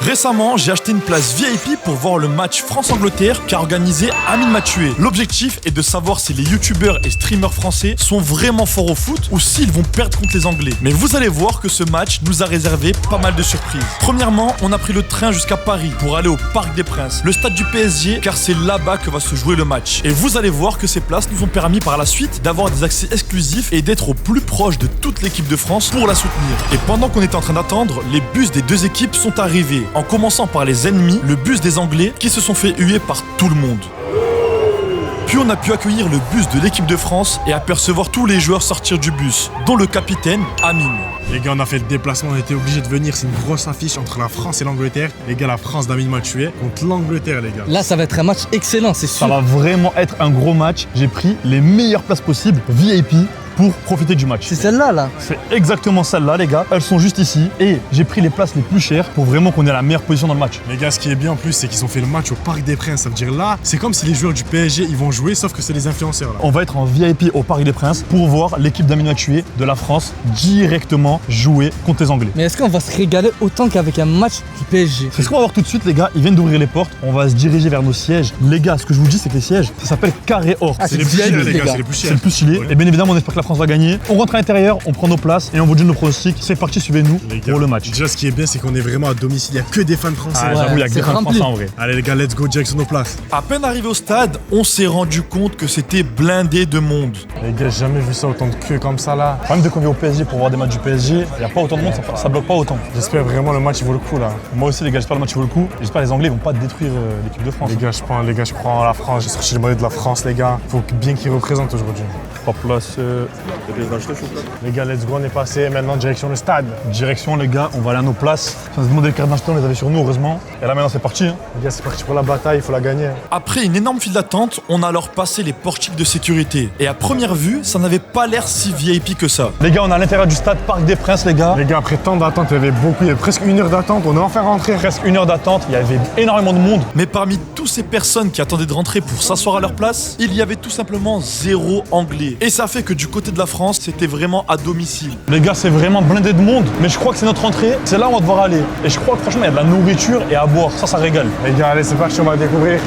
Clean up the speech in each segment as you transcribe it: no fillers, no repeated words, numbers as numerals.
Récemment, j'ai acheté une place VIP pour voir le match France-Angleterre qu'a organisé Amine Mathieu. L'objectif est de savoir si les youtubeurs et streamers français sont vraiment forts au foot ou s'ils vont perdre contre les Anglais. Mais vous allez voir que ce match nous a réservé pas mal de surprises. Premièrement, on a pris le train jusqu'à Paris pour aller au Parc des Princes, le stade du PSG, car c'est là-bas que va se jouer le match. Et vous allez voir que ces places nous ont permis par la suite d'avoir des accès exclusifs et d'être au plus proche de toute l'équipe de France pour la soutenir. Et pendant qu'on était en train d'attendre, les bus des deux équipes sont arrivés, en commençant par les ennemis, le bus des Anglais, qui se sont fait huer par tout le monde. Puis on a pu accueillir le bus de l'équipe de France et apercevoir tous les joueurs sortir du bus, dont le capitaine Amine. Les gars, on a fait le déplacement, on était obligé de venir. C'est une grosse affiche entre la France et l'Angleterre. Les gars, la France d'Amine Mathieu contre l'Angleterre, les gars. Là, ça va être un match excellent, c'est sûr. Ça va vraiment être un gros match. J'ai pris les meilleures places possibles, VIP, pour profiter du match. C'est celle-là, là. C'est exactement celle-là, les gars. Elles sont juste ici. Et j'ai pris les places les plus chères pour vraiment qu'on ait la meilleure position dans le match. Les gars, ce qui est bien en plus, c'est qu'ils ont fait le match au Parc des Princes. Ça veut dire là, c'est comme si les joueurs du PSG, ils vont jouer, sauf que c'est les influenceurs, là. On va être en VIP au Parc des Princes pour voir l'équipe d'Amine Mathieu de la France directement jouer contre les Anglais. Mais est-ce qu'on va se régaler autant qu'avec un match du PSG? C'est ce qu'on va voir tout de suite, les gars. Ils viennent d'ouvrir les portes. On va se diriger vers nos sièges. Les gars, ce que je vous dis, c'est que les sièges, ça s'appelle carré or. Ah, C'est les plus chers, les gars, c'est les plus C'est chers. le plus stylé. Et bien évidemment, on espère que la France va gagner. On rentre à l'intérieur, on prend nos places et on vous donne nos pronostics. C'est parti, suivez-nous Les gars, pour le match. Déjà, ce qui est bien, c'est qu'on est vraiment à domicile. Il n'y a que des fans français. Ah, ouais, j'avoue, il y a que c'est des fans rempli. français en vrai. Allez, les gars, let's go, direct sur nos places. À peine arrivé au stade, on s'est rendu compte que c'était blindé de monde. Les gars, j'ai jamais vu ça, autant de queue comme ça, là. Quand même, dès qu'on vient au PSG pour voir des matchs du PSG, il n'y a pas autant de monde, ça bloque pas autant. J'espère vraiment le match, il vaut le coup, là. Moi aussi, les gars, j'espère le match vaut le coup. Et j'espère que les Anglais vont pas détruire l'équipe de France. Je prends la France. J'ai sorti le maillot de la France, les gars. Faut bien qu'ils représentent aujourd'hui. 3 places. Les gars, let's go, on est passé. Maintenant, direction le stade. Direction, les gars, on va aller à nos places. On se demandait les cartes d'identité, on les avait sur nous, heureusement. Et là, maintenant, c'est parti. Hein. Les gars, c'est parti pour la bataille, il faut la gagner. Après une énorme file d'attente, on a alors passé les portiques de sécurité. Et à première vue, ça n'avait pas l'air si VIP que ça. Les gars, on est à l'intérieur du stade Parc des Princes, les gars. Les gars, après tant d'attente, il y avait presque 1 heure d'attente. On est enfin rentré. Presque 1 heure d'attente, il y avait énormément de monde. Mais parmi toutes ces personnes qui attendaient de rentrer pour s'asseoir à leur place, il y avait tout simplement 0 Anglais. Et ça fait que du côté de la France, c'était vraiment à domicile. Les gars, c'est vraiment blindé de monde. Mais je crois que c'est notre entrée. C'est là où on va devoir aller. Et je crois que franchement, il y a de la nourriture et à boire. Ça régale. Les gars, allez, c'est parti, on va découvrir.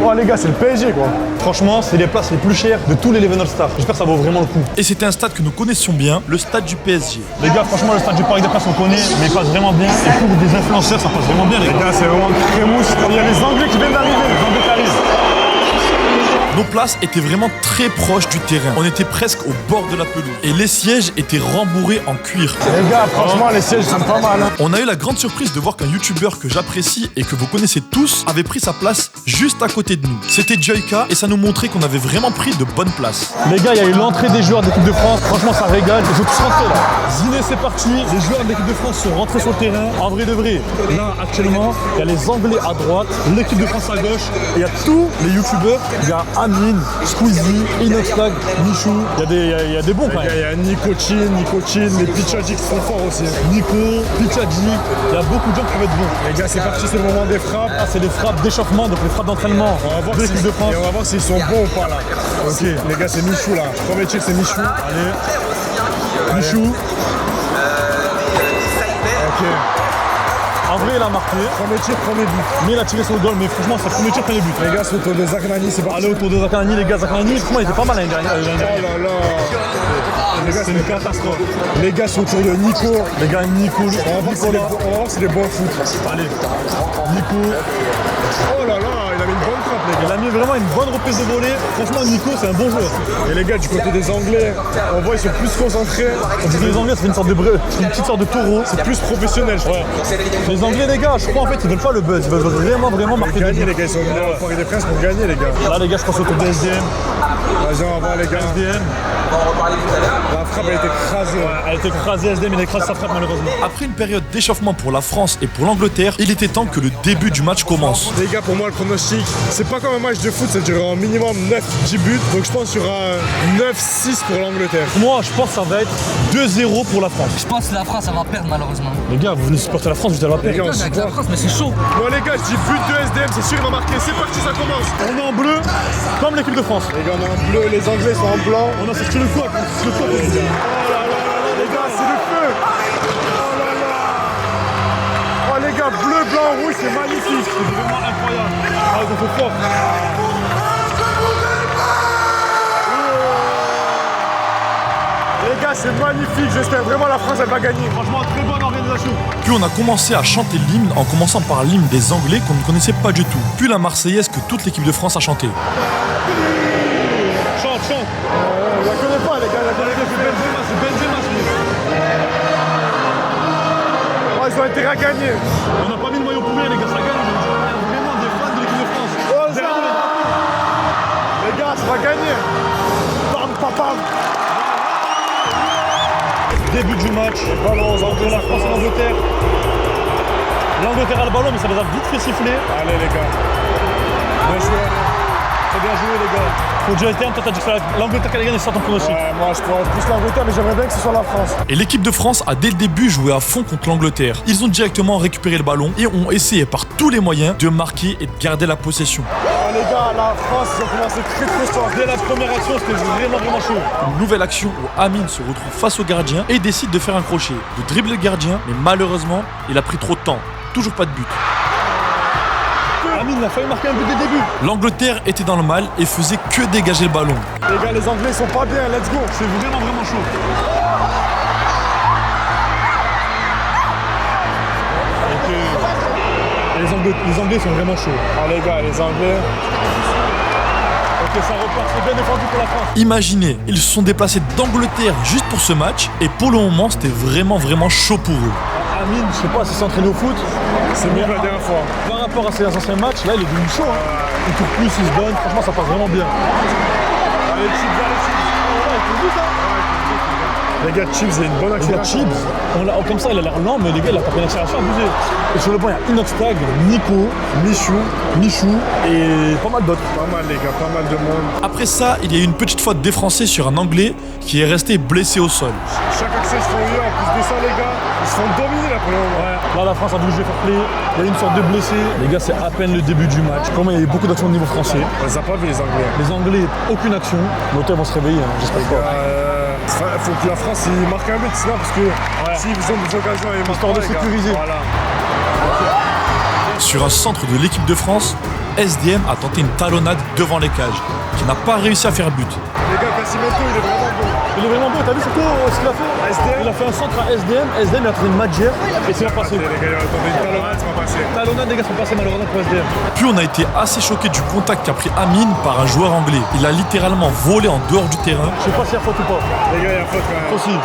Oh, les gars, c'est le PSG, quoi. Franchement, c'est les places les plus chères de tous les Leven All-Star. J'espère que ça vaut vraiment le coup. Et c'était un stade que nous connaissions bien, le stade du PSG. Les gars, franchement, le stade du Parc des Princes, on connaît, mais il passe vraiment bien. Et pour des influenceurs, ça passe vraiment bien, les Les gars. gars, c'est vraiment crémousse. Il y a les Anglais qui viennent d'arriver. Les Anglais qui arrivent. Nos places étaient vraiment très proches du terrain. On était presque au bord de la pelouse. Et les sièges étaient rembourrés en cuir. Les gars, franchement, les sièges sont pas mal. Hein. On a eu la grande surprise de voir qu'un youtubeur que j'apprécie et que vous connaissez tous avait pris sa place juste à côté de nous. C'était Joyka et ça nous montrait qu'on avait vraiment pris de bonnes places. Les gars, il y a eu l'entrée des joueurs de l'équipe de France. Franchement, ça régale. Ils sont tous rentrés là. Ziné, c'est parti. Les joueurs de l'équipe de France sont rentrés sur le terrain. En vrai de vrai. Là, actuellement, il y a les Anglais à droite, l'équipe de France à gauche. Et il y a tous les youtubeurs. Il y a Amine, Squeezie, Inoxtag, Michou. Il y a des bons quand Les gars, même. il y a Nicochin, les Pichadji qui sont forts aussi. Nico, Pichadji. Il y a beaucoup de gens qui vont être bons. Les gars, c'est parti, c'est le moment des frappes. Ah, c'est les frappes d'échauffement, donc les frappes d'entraînement On va voir de l'équipe de France. Et on va voir s'ils sont bons ou pas là. Ok, les gars, c'est Michou là. Premier tir, c'est Michou. Allez. Michou. Ok. En vrai, il a marqué. Premier tir, premier but. Mais il a tiré sur le goal. Mais franchement, c'est le premier tir, premier but. Les gars, c'est autour de Zaknani, c'est parti. Allez autour de Zakanani, les gars. Zakanani, franchement, il était pas mal l'année dernière. Oh là là. Les gars, C'est une catastrophe. Les gars, c'est autour de Nico. Les gars, Nico, On va voir si c'est des bons foot. Allez, Nico, Oh là là, il a mis une bonne frappe, les il gars. a mis vraiment une bonne reprise de volée. Franchement, Nico, c'est un bon joueur. Et les gars, du côté des Anglais, on voit ils sont plus concentrés. On dit que les Anglais, c'est une sorte de une petite sorte de taureau. C'est plus professionnel, je crois. Les Anglais, les gars, je crois en fait, ils veulent pas le buzz. Ils veulent vraiment marquer des Gagner, buts. les gars, ils sont venus au Paris des Princes pour gagner, les gars. Là, les gars, je pense autour de SDM. Vas-y, on va voir, les gars. SDM. La frappe, elle a été écrasée. Elle a été écrasée, SDM, il a écrasé sa frappe malheureusement. Après une période d'échauffement pour la France et pour l'Angleterre, il était temps que le début du match commence. Les gars, pour moi, le pronostic, c'est pas comme un match de foot, ça durera au minimum 9-10 buts. Donc je pense qu'il y aura 9-6 pour l'Angleterre. Moi, je pense que ça va être 2-0 pour la France. Je pense que la France, elle va perdre malheureusement. Les gars, vous venez supporter la France, vous allez la Les perdre. gars, on Avec la supporte. France, mais c'est chaud. Bon, les gars, je dis but de SDM, c'est sûr, il va marquer. C'est parti, ça commence. On est en bleu, comme l'équipe de France. Les gars, on est en bleu, les Anglais sont en blanc. On a sorti le quoi Oh là là là, les gars, c'est le feu. Oh là là. Oh les gars, bleu, blanc, rouge, c'est magnifique. C'est vraiment incroyable. Ah, ils ont fait fort. Les gars, c'est magnifique. J'espère vraiment la France, elle va gagner. Franchement, très bonne organisation. Puis on a commencé à chanter l'hymne en commençant par l'hymne des Anglais qu'on ne connaissait pas du tout. Puis la Marseillaise que toute l'équipe de France a chanté. Chante, chante. On la connaît pas, les gars. C'est Benzema, c'est Benzema. Oh, ils ont intérêt à gagner. On n'a pas mis le maillot pour rien, les gars, ça gagne. On est vraiment des fans de l'équipe de France. Oh, ça. Les gars, ça va gagner. Pam, pam, pam. Début du match, ballon entre la France et l'Angleterre. L'Angleterre a le ballon, mais ça les a vite fait siffler. Allez, les gars. Bien joué. Très bien joué, les gars. Au duel terme, toi, t'as dit que l'Angleterre qui allait gagner, c'est ça ton pronostic. Ouais, moi, je pourrais plus l'Angleterre, mais j'aimerais bien que ce soit la France. Et l'équipe de France a dès le début joué à fond contre l'Angleterre. Ils ont directement récupéré le ballon et ont essayé par tous les moyens de marquer et de garder la possession. Oh, les gars, la France, ils ont commencé très très fort. Dès la première action, c'était vraiment chaud. Une nouvelle action où Amine se retrouve face au gardien et décide de faire un crochet, de dribbler le gardien, mais malheureusement, il a pris trop de temps. Toujours pas de but. Amine a failli marquer un but dès le début. L'Angleterre était dans le mal et faisait que dégager le ballon. Les gars, les Anglais sont pas bien, let's go. C'est vraiment chaud. Les Anglais sont vraiment chauds. Ah, les gars, les Anglais. Ok, ça repart, c'est bien défendu pour la France. Imaginez, ils se sont déplacés d'Angleterre juste pour ce match et pour le moment, c'était vraiment chaud pour eux. Amine, je sais pas s'il s'entraîne au foot. C'est mieux que la dernière fois. Par rapport à ses anciens matchs, là, il est devenu chaud. Hein. Il court plus, il se donne. Franchement, ça passe vraiment bien. Allez, Chips, allez, Chips. Ouais, il fait ça. Les gars, Chips, il a une bonne Les gars, accélération. Chips, comme ça, il a l'air lent, mais les gars, il a pas fait une accélération abusée. Et sur le banc, il y a Inoxtag, Nico, Michou et pas mal d'autres. Pas mal, les gars, pas mal de monde. Après ça, il y a eu une petite faute des Français sur un Anglais qui est resté blessé au sol. Chaque accès, ils se font eu. En plus de ça, les gars, ils se font dominer là pour le moment. Ouais. Là, la France a voulu jouer fair play. Il y a eu une sorte de blessé. Les gars, c'est à peine le début du match. Comment il y a eu beaucoup d'actions au niveau français. On les a pas vus, les Anglais. Les Anglais, aucune action. L'hôtel vont se réveiller, hein, j'espère pas. Faut que la France il marque un but, sinon parce que s'ils ont des occasions, ils marquent Histoire pas, de les gars. sécuriser. Voilà. Sur un centre de l'équipe de France, SDM a tenté une talonnade devant les cages, qui n'a pas réussi à faire but. Les gars, Cassimento, il est vraiment bon. Il est vraiment beau, t'as vu surtout ce qu'il a fait SDM. Il a fait un centre à SDM, SDM il a trouvé une Madjer et c'est pas passé. Les gars, il a tenté une talonnade, c'est pas passé. Talonnade, les gars, sont passés malheureusement pour SDM. Puis on a été assez choqués du contact qu'a pris Amine par un joueur anglais. Il a littéralement volé en dehors du terrain. Je sais pas s'il y a faute ou pas. Les gars, il y a faute quand même. Aussi.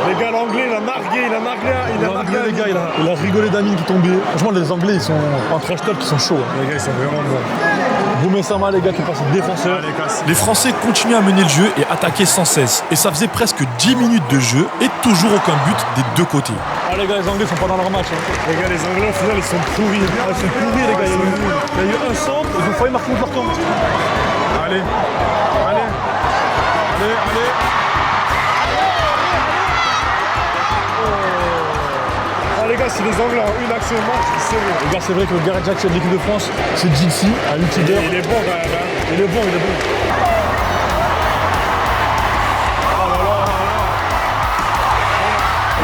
Les gars, l'anglais, il a marqué, Les gars, il a rigolé d'Amine qui tombait. Franchement, les Anglais, ils sont en trash talk, ils sont chauds. Hein. Les gars, ils sont vraiment bons. Boumé Sama, les gars, qui passent défenseur. Les gars, Les Français continuaient à mener le jeu et attaquaient sans cesse. Et ça faisait presque 10 minutes de jeu et toujours aucun but des deux côtés. Ah, les gars, les Anglais sont pas dans leur match. Hein. les gars, les Anglais, au final, ils sont pourris. Ils sont pourris, les gars. Il y a eu un centre, ils ont failli marquer contre leur camp. Allez. Ah, les gars, si les Anglais ont une action marche, c'est bon. Les gars, c'est vrai que le gardien de l'équipe de France, c'est Gilsi, un youtubeur. Il est bon quand même. Hein. Il est bon.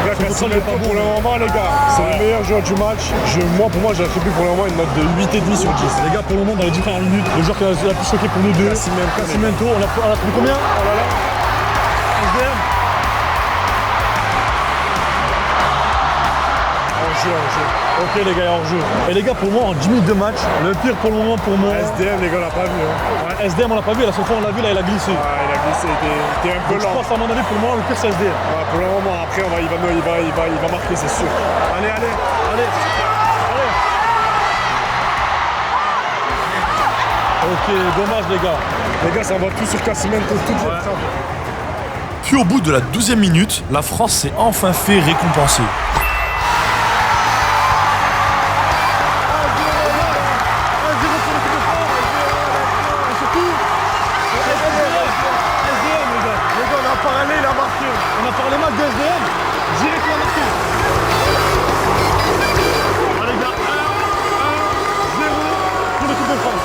Les gars, Cassimento, pour le moment, les gars, c'est le meilleur joueur du match. Pour moi, j'ai attribué pour le moment une note de 8,5 sur 10. Les gars, pour le moment, dans les différentes minutes, le joueur qui a le plus choqué pour nous deux, Cassimento, on a trouvé combien? Oh là là. SDM. Hors-jeu. Ok, les gars, hors-jeu. Et les gars, pour moi, en 10 minutes de match, le pire pour le moment, pour moi. SDM, les gars, on l'a pas vu. Hein. Ouais, SDM, on l'a pas vu, la seule fois on l'a vu, là, il a glissé. Ah, il a glissé, il était un peu Donc, je lent. pense, à mon avis, pour le moment, le pire, c'est SDM. Ouais, pour le moment, après, il va marquer, c'est sûr. Allez. Ok, dommage, les gars. Les gars, ça va tout sur Cassimento, tout de suite. Puis au bout de la 12e minute, la France s'est enfin fait récompenser. On a parlé mal de SDM, direct il a marqué. Allez gars, 1-0 pour l'équipe de France.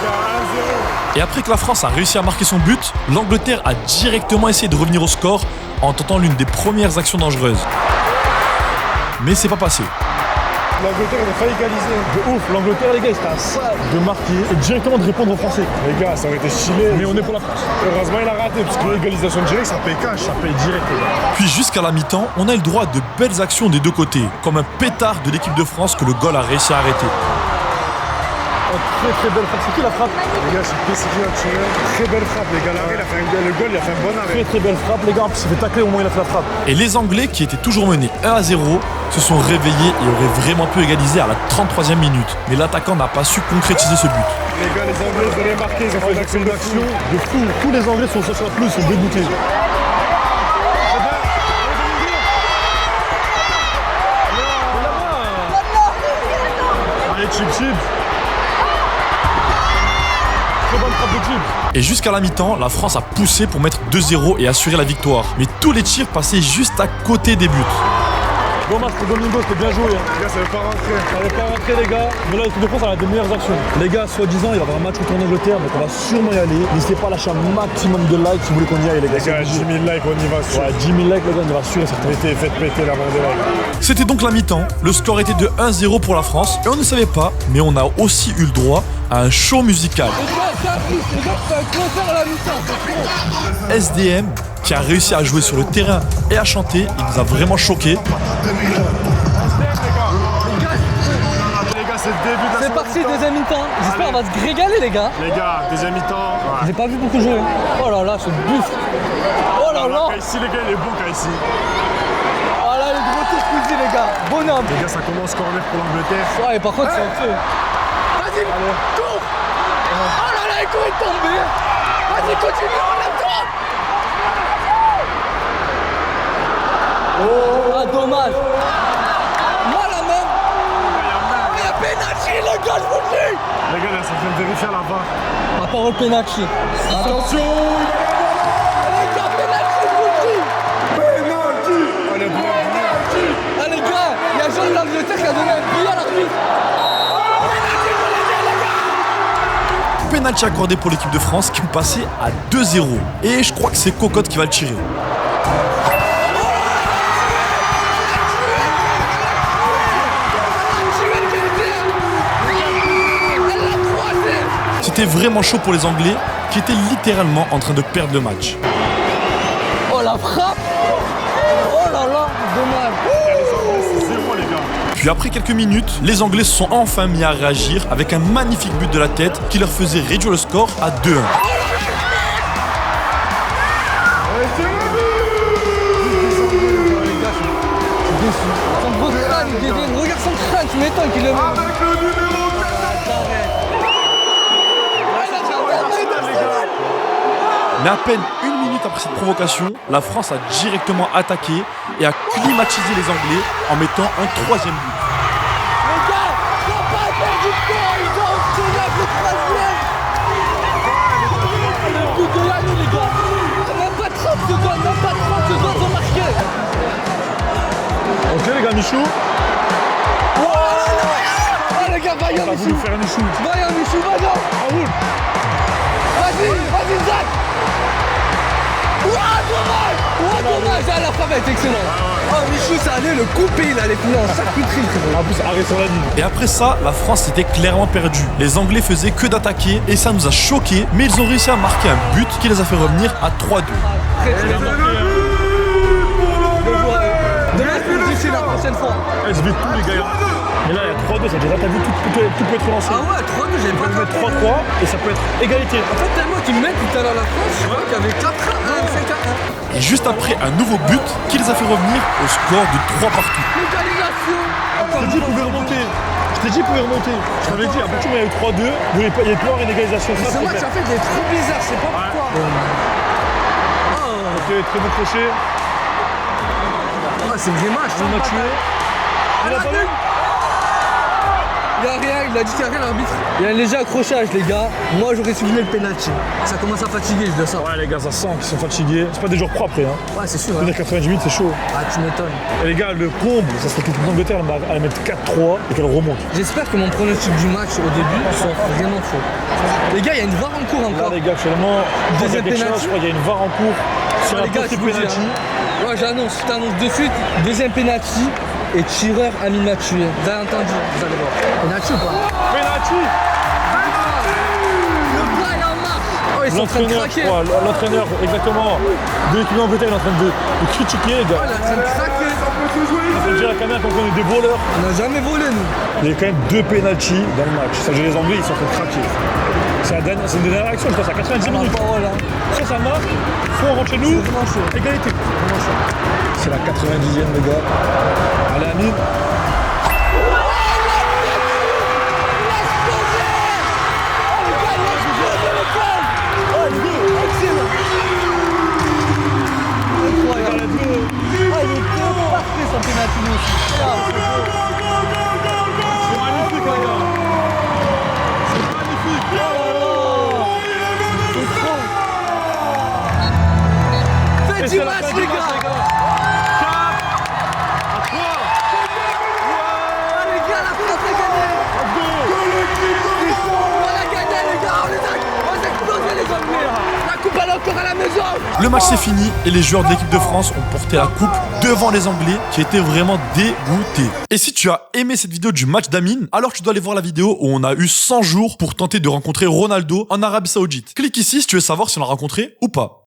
Et après que la France a réussi à marquer son but, l'Angleterre a directement essayé de revenir au score en tentant l'une des premières actions dangereuses. Mais c'est pas passé. l'Angleterre, on a failli égaliser. De ouf, l'Angleterre, les gars, c'était à ça de marquer et directement de répondre aux Français. Les gars, ça aurait été stylé. Mais on est pour la France. Heureusement, il a raté, parce que l'égalisation directe, ça paye cash. Ça paye direct, les gars. Puis jusqu'à la mi-temps, on a eu le droit à de belles actions des deux côtés, comme un pétard de l'équipe de France que le goal a réussi à arrêter. Oh, très belle frappe. C'est qui la frappe? Les gars, c'est PSG qui a tiré. Très belle frappe, les gars. L'arrêt, il a fait le goal, il a fait un bon arrêt. Très belle frappe, les gars. En plus, il s'est fait tacler au moment où il a fait la frappe. Et les Anglais, qui étaient toujours menés 1-0, se sont réveillés et auraient vraiment pu égaliser à la 33e minute. Mais l'attaquant n'a pas su concrétiser ce but. Les gars, les Anglais, ils ont rien marqué, ils ont fait une action de fou. Tous les Anglais sont sur la pelouse, ils sont dégoûtés. Allez, chip. Très bonne frappe de chip. Et jusqu'à la mi-temps, la France a poussé pour mettre 2-0 et assurer la victoire. Mais tous les tirs passaient juste à côté des buts. Dommage pour Domingo, c'était bien joué. Les gars, ça veut pas rentrer. Ça n'allait pas rentrer, les gars. Mais là, l'équipe de France, elle a des meilleures actions. Les gars, soi-disant, il va y avoir un match contre l'Angleterre, donc on va sûrement y aller. N'hésitez pas à lâcher un maximum de likes si vous voulez qu'on y aille, les gars. Les gars, 10 000 likes, on y va sûr. Ouais, 10 000 likes, les gars, on y va sûr et certain. Faites péter la bande de likes. C'était donc la mi-temps. Le score était de 1-0 pour la France. Et on ne savait pas, mais on a aussi eu le droit à un show musical. SDM, qui a réussi à jouer sur le terrain et à chanter, il nous a vraiment choqués. C'est le début de la C'est parti, deuxième mi-temps. J'espère qu'on va se régaler, les gars. Les gars, deuxième mi-temps. J'ai pas vu beaucoup jouer. Oh là là, ce buff. Oh là là. Ici, les gars, il est bon, ici. Oh là, les gros tirs Squeezie, les gars. Bonhomme. Les gars, ça commence corner pour l'Angleterre. Ouais, par contre, c'est en feu. Vas-y, cours. Oh là là, il court, il est tombé. Vas-y, continue, enlève-toi. Oh, ah, dommage. Moi, la même. Il y a penalty, les gars, je vous le dis. Les gars, là, ça vient de vérifier à la barre. Ma parole, penalty. Attention. Les gars, penalty, je vous le dis. Penalty. Allez, penalty. Ah, les gars, il y a Jean de l'Angleterre qui a donné un billet à l'arbitre. Penalty accordé pour l'équipe de France qui est passé à 2-0. Et je crois que c'est Cocotte qui va le tirer. C'était vraiment chaud pour les Anglais qui étaient littéralement en train de perdre le match. Oh, la frappe. Oh là là, dommage. C'est zéro, les gars. Puis après quelques minutes, les Anglais se sont enfin mis à réagir avec un magnifique but de la tête qui leur faisait réduire le score à 2-1. Son gros crâne, Kevin. Regarde son crâne, tu m'étonnes qu'il le met. Avec le numéro 4. Mais à peine une minute après cette provocation, la France a directement attaqué et a climatisé les Anglais en mettant un troisième but. Les gars, ils n'ont pas perdu de temps, ils ont obtenu le troisième. Le but de l'année, les gars. Même pas 30 secondes, ont marqué. Ok, les gars, Michou. Oh les gars, vaillant On a voulu Michou. faire un Michou. Vaillant Michou, vaillant. Vas-y, Zach. Ouah, dommage. Ah, la frappe est excellente. Oh, Michou, ça allait le couper, il allait finir en charcuterie. En plus, arrêt sur la ligne. Et après ça, la France était clairement perdue. Les Anglais faisaient que d'attaquer et ça nous a choqués, mais ils ont réussi à marquer un but qui les a fait revenir à 3-2. Demain, je peux le toucher la prochaine fois. Elle se vide tout, les gars. Mais là, il y a 3-2, ça déjà, t'as vu, tout peut être relancé. Ah ouais, 3-2, j'avais On pas peut mettre 3-3 et ça peut être égalité. En fait, tellement qu'ils mettent tout à l'heure la France, je crois qu'il y avait 4-1, 5-1. Et juste après, un nouveau but qui les a fait revenir au score de 3 partout. Légalisation. Je t'ai dit, il pouvait remonter. Je t'ai dit, il pouvait remonter. Je t'avais dit, à partir du moment où il y a eu 3-2, il y avait plus une égalisation. Ça, Ce match, en fait, il est trop bizarre, je sais pas pourquoi. Ok, très bon crochet. Ah, c'est le vrai match. On a tué. Il a pas vu. Il y a rien, il a dit qu'il y a rien l'arbitre. Il y a un léger accrochage les gars. Moi j'aurais souligné le penalty. Ça commence à fatiguer, je dois ça. Ouais, les gars, ça sent qu'ils sont fatigués. C'est pas des joueurs propres, hein. Ouais, c'est sûr. Venir 90 minutes, c'est chaud. Ah, tu m'étonnes. Et les gars, le comble, ça serait que l'équipe d'Angleterre elle mettre 4-3 et qu'elle remonte. J'espère que mon pronostic du match au début sont vraiment faux. Les gars, il y a une VAR en cours Là, encore. les gars, actuellement, Deuxième il y a quelque chose, penalty. je crois qu'il y a une VAR en cours sur Les un gars, petit je vous dis, penalty. hein. Ouais, j'annonce, je t'annonce de suite. Deuxième penalty. et tireur Amine Mathieu. Vous avez entendu, vous allez voir. Penalty ou pas? Penalty. Le plat il est en marche. Oh, ils sont en train de craquer. L'entraîneur, exactement, de l'équipe d'Angleterre, il est en train de critiquer, les gars. Oh, il est en train de craquer. On peut dire à la caméra qu'on est des voleurs. On n'a jamais volé, nous. Il y a quand même 2 pénaltys dans le match. Ça, les Anglais, ils sont en train de craquer. C'est une dernière action, je pense, à 90 minutes. Ça, ça marque. Faut on rentre chez nous. Égalité. C'est la 90e, les gars. Allez, Amine. Faites du match, les gars. 4 à 3. Les gars, la France a gagné. On a gagné, les gars. On a explosé, les Anglais. La coupe elle est encore à la maison. Le match c'est fini et les joueurs de l'équipe de France ont porté la coupe devant les Anglais qui étaient vraiment dégoûtés. Et si tu as aimé cette vidéo du match d'Amine, alors tu dois aller voir la vidéo où on a eu 100 jours pour tenter de rencontrer Ronaldo en Arabie Saoudite. Clique ici si tu veux savoir si on l'a rencontré ou pas.